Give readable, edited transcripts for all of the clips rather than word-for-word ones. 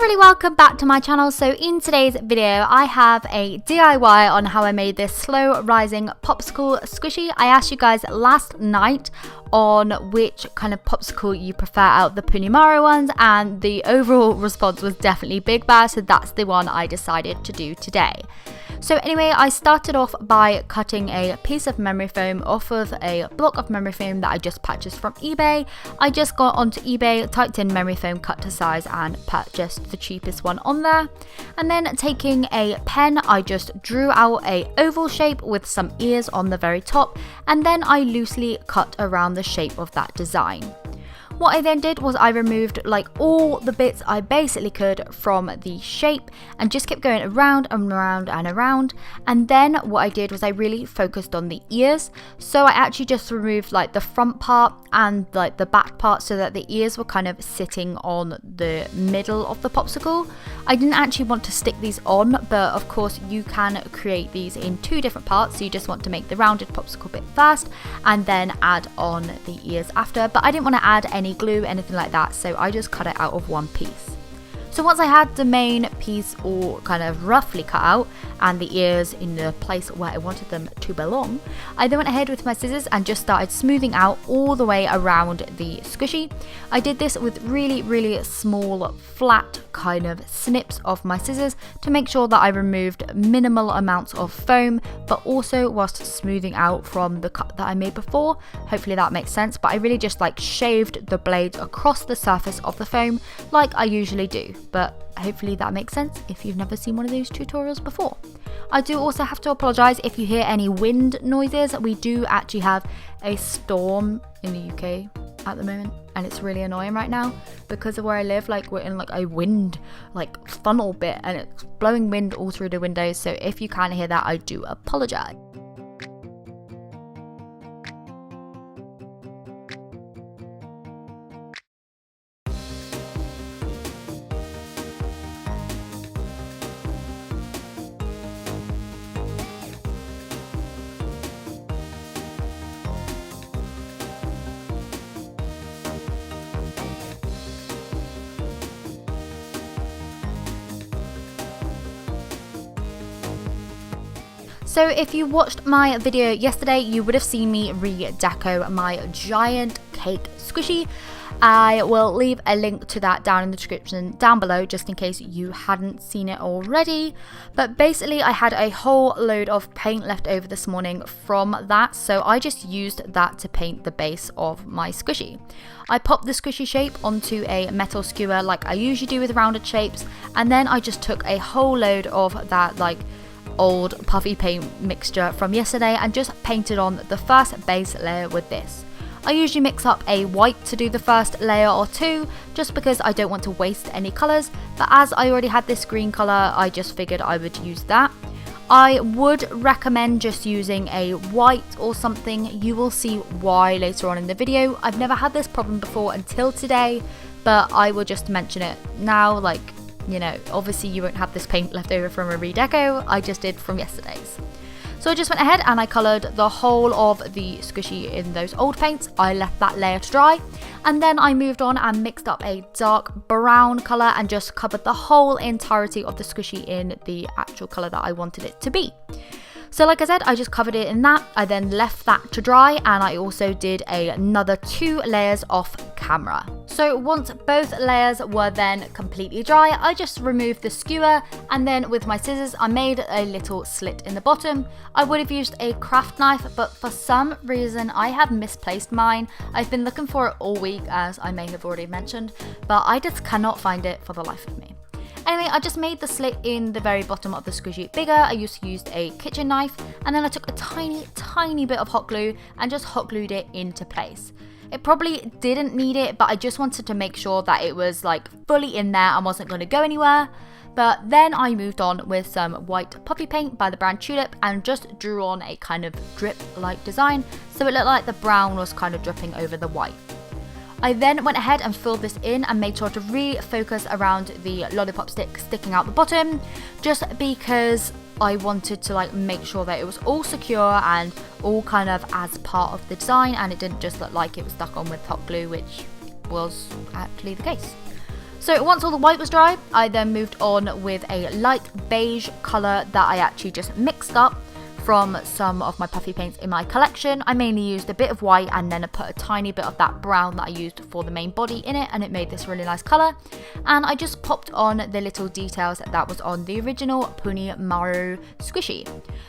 everybody, welcome back to my channel. So in today's video I have a DIY on how I made this slow rising popsicle squishy. I asked you guys last night on which kind of popsicle you prefer out the puni maru ones, and the overall response was definitely Big Bear, so that's the one I decided to do today. So anyway, I started off by cutting a piece of memory foam off of a block of memory foam that I just purchased from eBay. I just got onto eBay, typed in memory foam cut to size and purchased the cheapest one on there. And then taking a pen, I just drew out a oval shape with some ears on the very top, and then I loosely cut around the shape of that design. What I then did was I removed like all the bits I basically could from the shape and just kept going around and around and around. And then what I did was I really focused on the ears. So I actually just removed like the front part and like the back part so that the ears were kind of sitting on the middle of the popsicle. I didn't actually want to stick these on, but of course you can create these in two different parts. So you just want to make the rounded popsicle bit first and then add on the ears after. But I didn't want to add any glue, anything like that, so I just cut it out of one piece. So once I had the main piece all kind of roughly cut out and the ears in the place where I wanted them to belong, I then went ahead with my scissors and just started smoothing out all the way around the squishy. I did this with really small flat kind of snips of my scissors to make sure that I removed minimal amounts of foam, but also whilst smoothing out from the cut that I made before. Hopefully that makes sense, but I really just like shaved the blades across the surface of the foam like I usually do. But hopefully that makes sense if you've never seen one of those tutorials before. I do also have to apologise if you hear any wind noises. We do actually have a storm in the UK at the moment, and it's really annoying right now because of where I live. Like, we're in like a wind like funnel bit and it's blowing wind all through the windows, so if you can't hear that, I do apologise. So if you watched my video yesterday, you would have seen me re-deco my giant cake squishy. I will leave a link to that down in the description down below just in case you hadn't seen it already. But basically I had a whole load of paint left over this morning from that, so I just used that to paint the base of my squishy. I popped the squishy shape onto a metal skewer like I usually do with rounded shapes, and then I just took a whole load of that like old puffy paint mixture from yesterday and just painted on the first base layer with this. I usually mix up a white to do the first layer or two just because I don't want to waste any colours, but as I already had this green colour, I just figured I would use that. I would recommend just using a white or something. You will see why later on in the video. I've never had this problem before until today, but I will just mention it now. Like, you know, obviously you won't have this paint left over from a redeco, I just did from yesterday's. So I just went ahead and I coloured the whole of the squishy in those old paints. I left that layer to dry, and then I moved on and mixed up a dark brown colour and just covered the whole entirety of the squishy in the actual colour that I wanted it to be. So like I said, I just covered it in that. I then left that to dry, and I also did another 2 layers off camera. So once both layers were then completely dry, I just removed the skewer, and then with my scissors I made a little slit in the bottom. I would have used a craft knife, but for some reason I have misplaced mine. I've been looking for it all week, as I may have already mentioned, but I just cannot find it for the life of me. Anyway, I just made the slit in the very bottom of the squishy bigger. I used a kitchen knife, and then I took a tiny bit of hot glue and just hot glued it into place. It probably didn't need it, but I just wanted to make sure that it was like fully in there and wasn't going to go anywhere. But then I moved on with some white puppy paint by the brand Tulip and just drew on a kind of drip like design, so it looked like the brown was kind of dripping over the white. I then went ahead and filled this in and made sure to refocus around the lollipop stick sticking out the bottom, just because I wanted to like make sure that it was all secure and all kind of as part of the design, and it didn't just look like it was stuck on with hot glue, which was actually the case. So once all the white was dry, I then moved on with a light beige colour that I actually just mixed up from some of my puffy paints in my collection. I mainly used a bit of white and then I put a tiny bit of that brown that I used for the main body in it, and it made this really nice colour. And I just popped on the little details that was on the original puni maru squishy.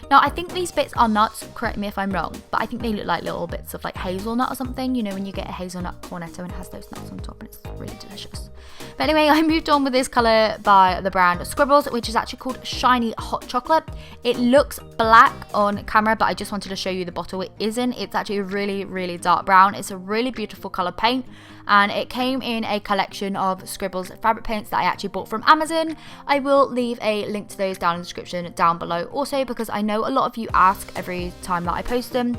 Now I think these bits are nuts, correct me if I'm wrong, but I think they look like little bits of like hazelnut or something, you know, when you get a hazelnut cornetto and it has those nuts on top and it's really delicious. But anyway, I moved on with this colour by the brand Scribbles, which is actually called Shiny Hot Chocolate. It looks black on camera, but I just wanted to show you the bottle it isn't. It's actually really dark brown. It's a really beautiful colour paint, and it came in a collection of Scribbles fabric paints that I actually bought from Amazon. I will leave a link to those down in the description down below also, because I know a lot of you ask every time that I post them.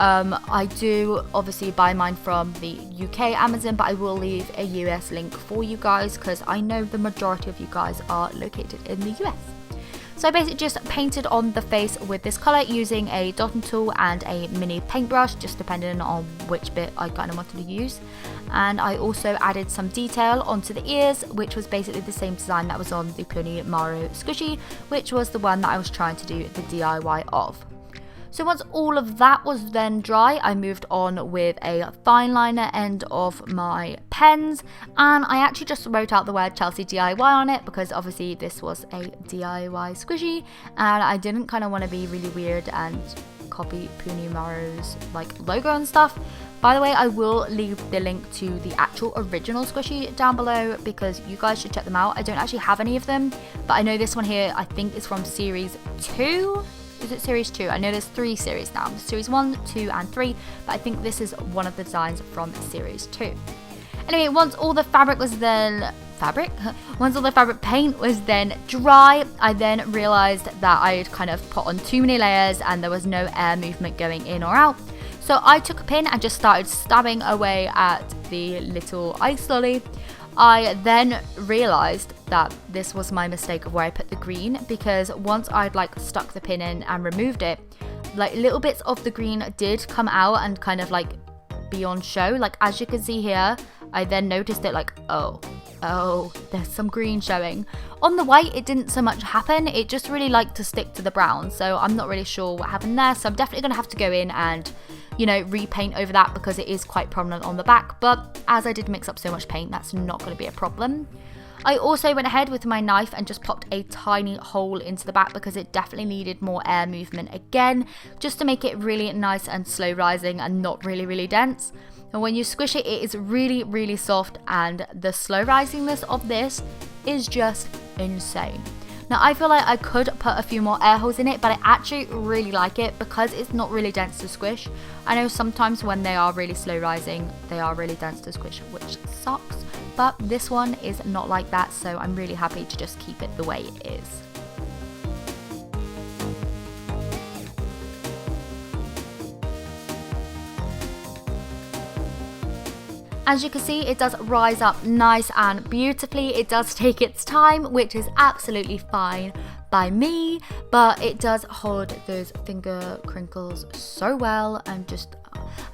I do obviously buy mine from the UK Amazon, but I will leave a US link for you guys because I know the majority of you guys are located in the US. So I basically just painted on the face with this colour using a dotting tool and a mini paintbrush, just depending on which bit I kind of wanted to use. And I also added some detail onto the ears, which was basically the same design that was on the puni maru squishy, which was the one that I was trying to do the DIY of. So once all of that was then dry, I moved on with a fine liner end of my pens, and I actually just wrote out the word Chelsey DIY on it because obviously this was a DIY squishy and I didn't kind of want to be really weird and copy Puni Maru's like logo and stuff. By the way, I will leave the link to the actual original squishy down below because you guys should check them out. I don't actually have any of them, but I know this one here I think is from series 2. Is it series 2? I know there's 3 series now. Series 1, 2 and 3, but I think this is one of the designs from series 2. Anyway, once all the fabric paint was then dry, I then realised that I had kind of put on too many layers and there was no air movement going in or out. So I took a pin and just started stabbing away at the little ice lolly. I then realised that this was my mistake of where I put the green, because once I'd like stuck the pin in and removed it, like little bits of the green did come out and kind of like be on show. Like as you can see here, I then noticed it like, oh, there's some green showing. On the white, it didn't so much happen. It just really liked to stick to the brown. So I'm not really sure what happened there. So I'm definitely going to have to go in and, you know, repaint over that because it is quite prominent on the back. But as I did mix up so much paint, that's not going to be a problem. I also went ahead with my knife and just popped a tiny hole into the back because it definitely needed more air movement again, just to make it really nice and slow rising and not really dense. And when you squish it, it is really soft, and the slow risingness of this is just insane. Now I feel like I could put a few more air holes in it, but I actually really like it because it's not really dense to squish. I know sometimes when they are really slow rising, they are really dense to squish, which sucks. But this one is not like that, so I'm really happy to just keep it the way it is. As you can see, it does rise up nice and beautifully. It does take its time, which is absolutely fine by me, but it does hold those finger crinkles so well. I'm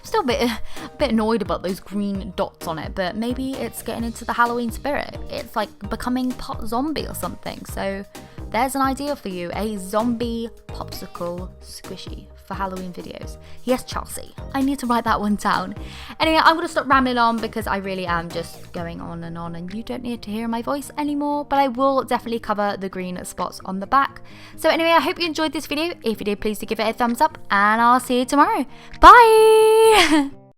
still a bit annoyed about those green dots on it, but maybe it's getting into the Halloween spirit. It's like becoming pot zombie or something. So there's an idea for you, a zombie popsicle squishy for Halloween videos. Yes, Chelsey, I need to write that one down. Anyway, I'm gonna stop rambling on because I really am just going on and you don't need to hear my voice anymore, but I will definitely cover the green spots on the back. So anyway, I hope you enjoyed this video. If you did, please do give it a thumbs up and I'll see you tomorrow. Bye!